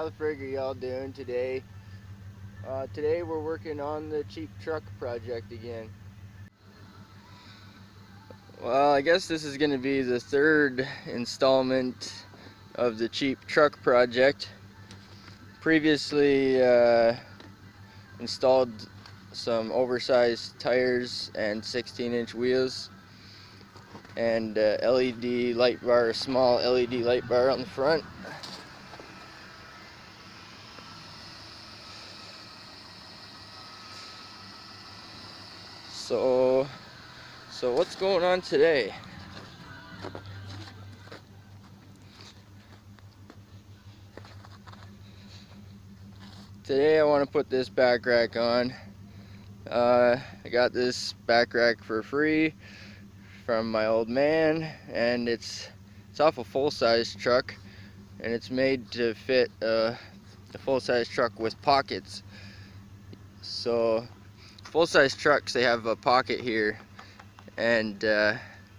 the frig are y'all doing today? Today we're working on the cheap truck project again. Well, I guess this is going to be the third installment of the cheap truck project. Previously installed some oversized tires and 16-inch wheels and LED light bar, a small LED light bar on the front. So what's going on today? Today I want to put this back rack on. I got this back rack for free from my old man, and it's off a full-size truck, and it's made to fit a full-size truck with pockets. So full-size trucks, they have a pocket here, and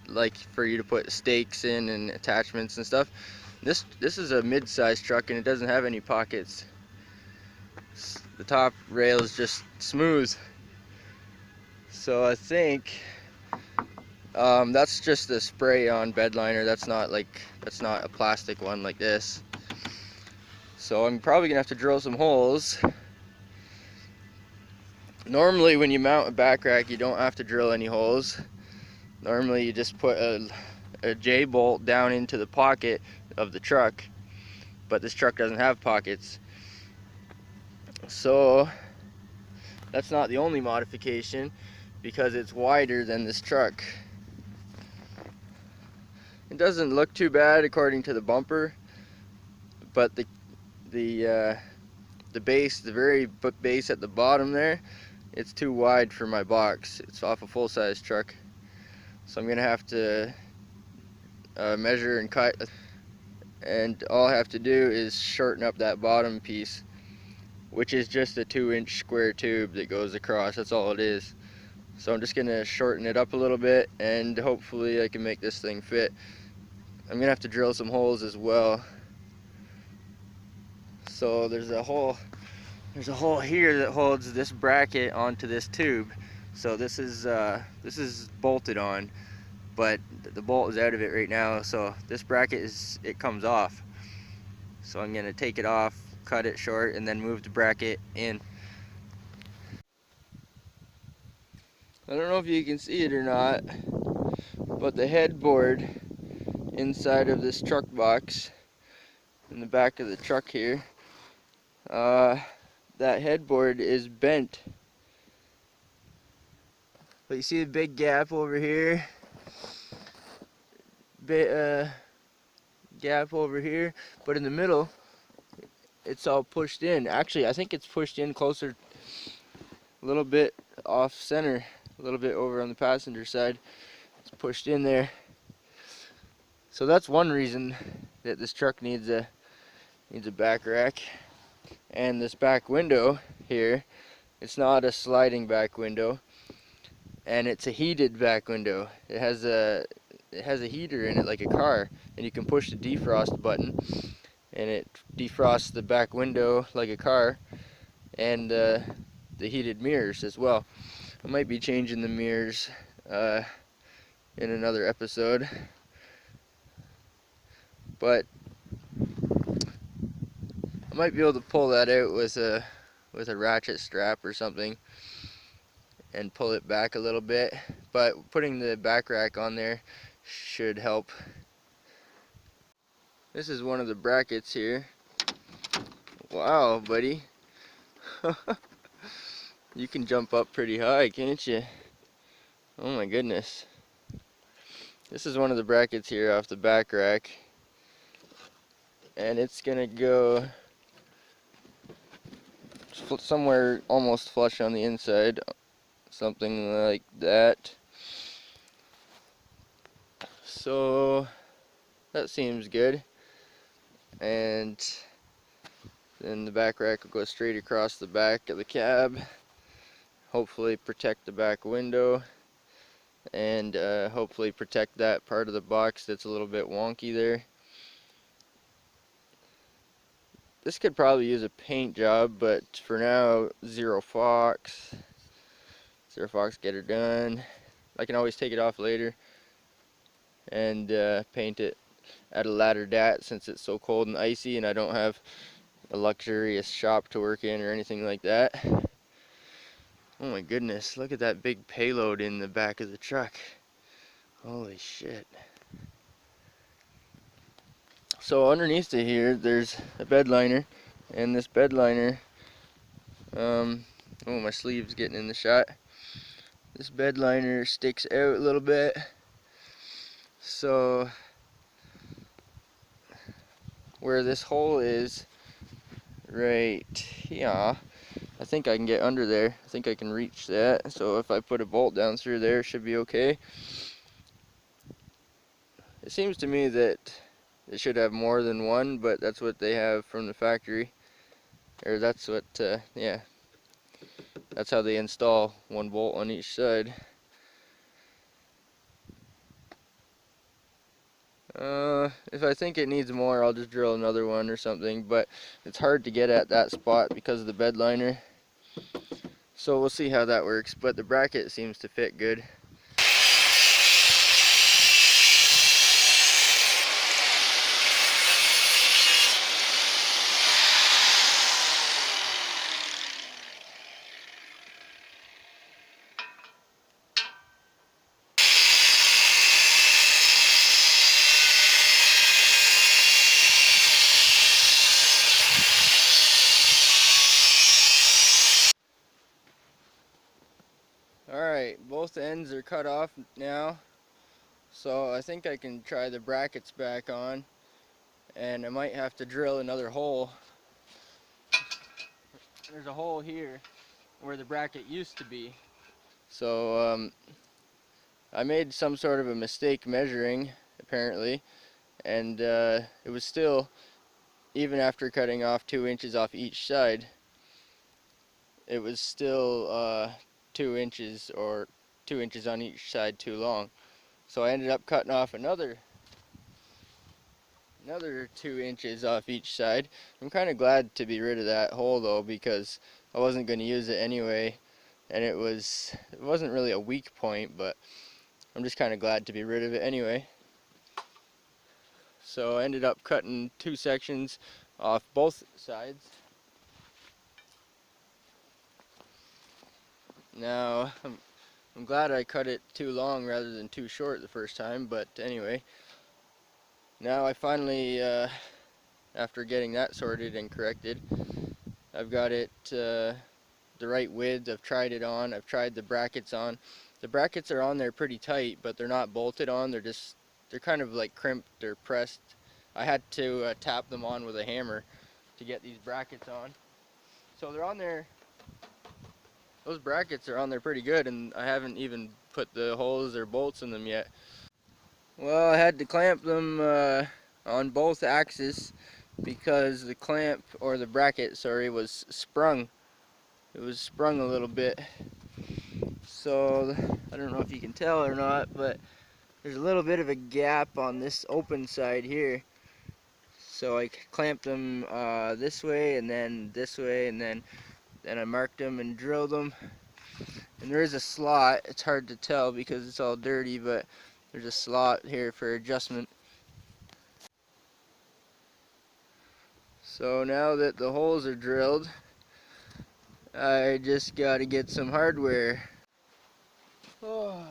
like for you to put stakes in and attachments and stuff. This is a mid-size truck, and it doesn't have any pockets. The top rail is just smooth. So I think that's just a spray-on bed liner. That's not a plastic one like this. So I'm probably gonna have to drill some holes. Normally when you mount a back rack, you don't have to drill any holes. Normally you just put a J-bolt down into the pocket of the truck, but this truck doesn't have pockets. So that's not the only modification, because it's wider than this truck. It doesn't look too bad according to the bumper, but the base, the very base at the bottom there, it's too wide for my box. It's off a full-size truck, so I'm gonna have to measure and cut, and all I have to do is shorten up that bottom piece, which is just a 2-inch square tube that goes across. That's all it is. So I'm just gonna shorten it up a little bit, and hopefully I can make this thing fit. I'm gonna have to drill some holes as well. So there's a hole here that holds this bracket onto this tube. So this is bolted on, but the bolt is out of it right now. So this bracket comes off. So I'm gonna take it off, cut it short, and then move the bracket in. I don't know if you can see it or not, but the headboard inside of this truck box in the back of the truck here, that headboard is bent. But you see the big gap over here, gap over here, but in the middle it's all pushed in. Actually, I think it's pushed in closer, a little bit off center, a little bit over on the passenger side. It's pushed in there. So that's one reason that this truck needs a back rack. And this back window here, it's not a sliding back window, and it's a heated back window. It has a heater in it like a car, and you can push the defrost button and it defrosts the back window like a car, and the heated mirrors as well. I might be changing the mirrors in another episode, but I might be able to pull that out with a ratchet strap or something and pull it back a little bit, but putting the back rack on there should help. This is one of the brackets here. Wow, buddy. You can jump up pretty high, can't you? Oh my goodness. This is one of the brackets here off the back rack, and it's gonna go somewhere almost flush on the inside, something like that. So that seems good. And then the back rack will go straight across the back of the cab, hopefully protect the back window, and hopefully protect that part of the box that's a little bit wonky there. This could probably use a paint job, but for now, Zero Fox. Zero Fox, get her done. I can always take it off later and paint it at a later date since it's so cold and icy and I don't have a luxurious shop to work in or anything like that. Oh my goodness, look at that big payload in the back of the truck. Holy shit. So underneath to here, there's a bed liner, and this bed liner, oh, my sleeve's getting in the shot. This bed liner sticks out a little bit, so where this hole is, right here, I think I can get under there. I think I can reach that, so if I put a bolt down through there, it should be okay. It seems to me that it should have more than one, but that's what they have from the factory. Or that's what, yeah, that's how they install one bolt on each side. If I think it needs more, I'll just drill another one or something, but it's hard to get at that spot because of the bed liner. So we'll see how that works, but the bracket seems to fit good. Alright, both ends are cut off now, so I think I can try the brackets back on, and I might have to drill another hole. There's a hole here where the bracket used to be, so I made some sort of a mistake measuring, apparently, and it was still, even after cutting off 2 inches off each side, it was still 2 inches or 2 inches on each side too long. So I ended up cutting off another 2 inches off each side. I'm kind of glad to be rid of that hole though, because I wasn't going to use it anyway, and it wasn't really a weak point, but I'm just kind of glad to be rid of it anyway. So I ended up cutting 2 sections off both sides. Now I'm glad I cut it too long rather than too short the first time, but anyway, now I finally, after getting that sorted and corrected, I've got it the right width. I've tried it on, I've tried the brackets on. The brackets are on there pretty tight, but they're not bolted on, they're kind of like crimped or pressed. I had to tap them on with a hammer to get these brackets on. So they're on there. Those brackets are on there pretty good, and I haven't even put the holes or bolts in them yet. Well, I had to clamp them on both axes because the clamp, or the bracket, sorry, was sprung. It was sprung a little bit. So, I don't know if you can tell or not, but there's a little bit of a gap on this open side here. So I clamped them this way and then this way, and then I marked them and drilled them. And there is a slot. It's hard to tell because it's all dirty, but there's a slot here for adjustment. So now that the holes are drilled, I just got to get some hardware. Oh.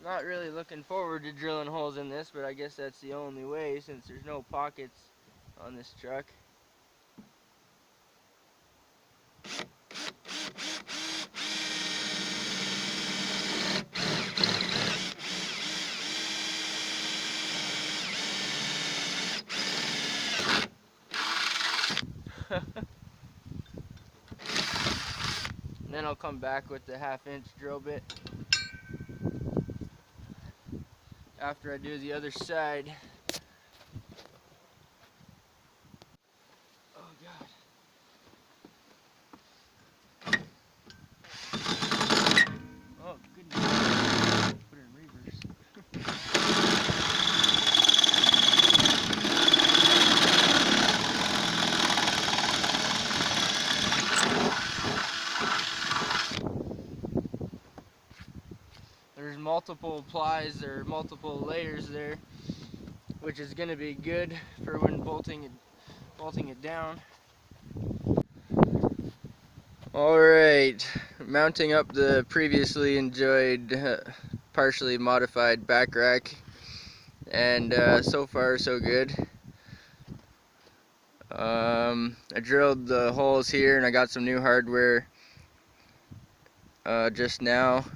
Not really looking forward to drilling holes in this, but I guess that's the only way since there's no pockets on this truck. And then I'll come back with the 1/2-inch drill bit after I do the other side. Oh God. Oh goodness. Put it in reverse. multiple plies or multiple layers there, which is going to be good for when bolting it down. Alright, mounting up the previously enjoyed partially modified back rack, and so far so good. I drilled the holes here and I got some new hardware just now,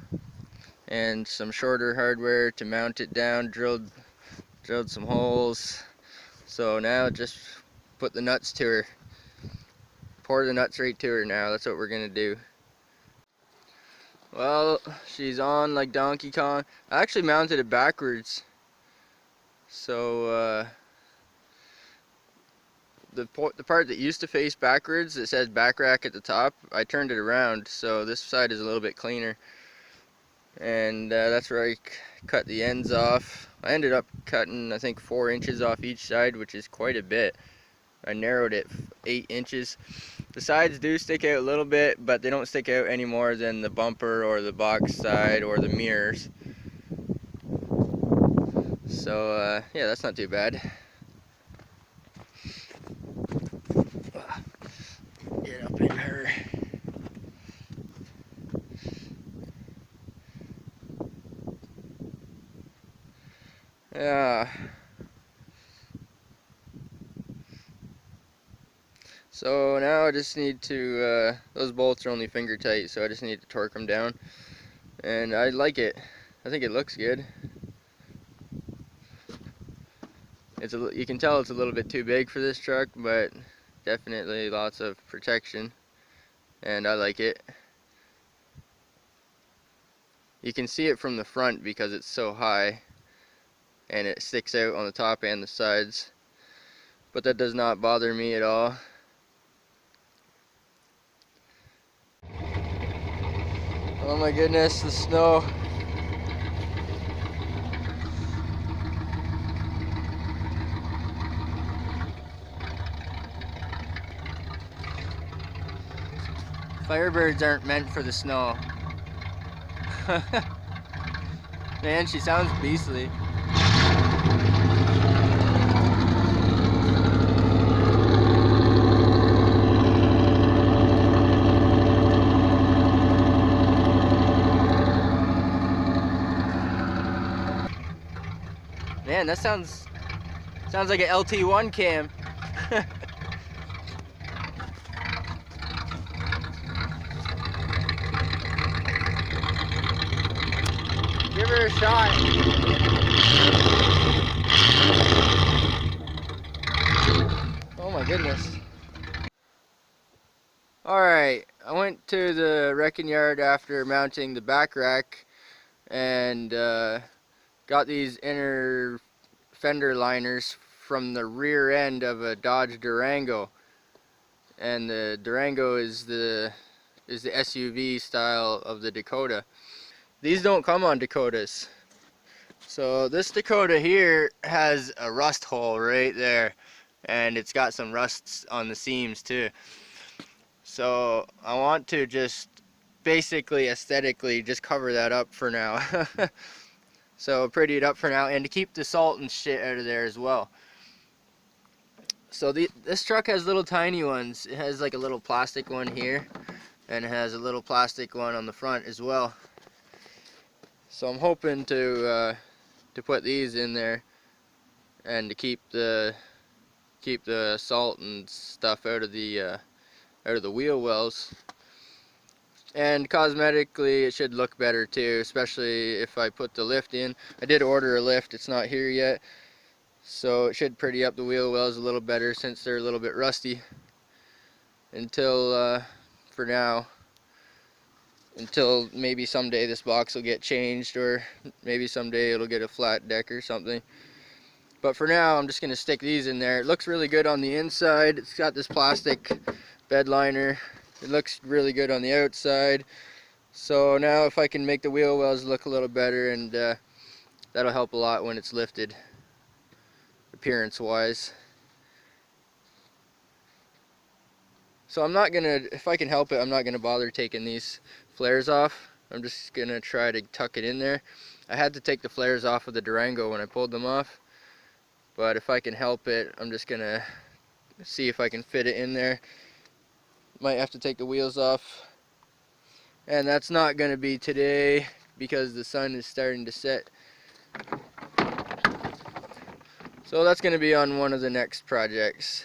and some shorter hardware to mount it down. Drilled some holes, so now just put the nuts to her. Pour the nuts right to her now. That's what we're gonna do. Well, she's on like Donkey Kong. I actually mounted it backwards, so the part that used to face backwards, it says back rack at the top, I turned it around, so this side is a little bit cleaner, and that's where I cut the ends off. I ended up cutting, I think, 4 inches off each side, which is quite a bit. I narrowed it 8 inches. The sides do stick out a little bit, but they don't stick out any more than the bumper or the box side or the mirrors. So yeah, that's not too bad. Get up in her. Yeah. So now I just need to, those bolts are only finger tight, so I just need to torque them down. And I like it. I think it looks good. You can tell it's a little bit too big for this truck, but definitely lots of protection, and I like it. You can see it from the front because it's so high and it sticks out on the top and the sides, but that does not bother me at all. Oh my goodness, the snow. Firebirds aren't meant for the snow. Man, she sounds beastly. Man, that sounds like an LT1 cam. Give her a shot. Oh my goodness. Alright, I went to the wrecking yard after mounting the back rack and got these inner fender liners from the rear end of a Dodge Durango. And the Durango is the SUV style of the Dakota. These don't come on Dakotas. So this Dakota here has a rust hole right there, and it's got some rusts on the seams too. So I want to just basically aesthetically just cover that up for now. So pretty it up for now, and to keep the salt and shit out of there as well. So this truck has little tiny ones. It has like a little plastic one here, and it has a little plastic one on the front as well. So I'm hoping to put these in there, and to keep the salt and stuff out of the wheel wells. And cosmetically it should look better too, especially if I put the lift in. I did order a lift, it's not here yet, so it should pretty up the wheel wells a little better since they're a little bit rusty until for now, until maybe someday this box will get changed, or maybe someday it'll get a flat deck or something. But for now I'm just going to stick these in there. It looks really good on the inside. It's got this plastic bed liner. It looks really good on the outside. So now if I can make the wheel wells look a little better, and that'll help a lot when it's lifted, appearance wise. So I'm not gonna, if I can help it, I'm not gonna bother taking these flares off. I'm just gonna try to tuck it in there. I had to take the flares off of the Durango when I pulled them off, but if I can help it, I'm just gonna see if I can fit it in there. Might have to take the wheels off, and that's not gonna be today because the sun is starting to set. So that's gonna be on one of the next projects.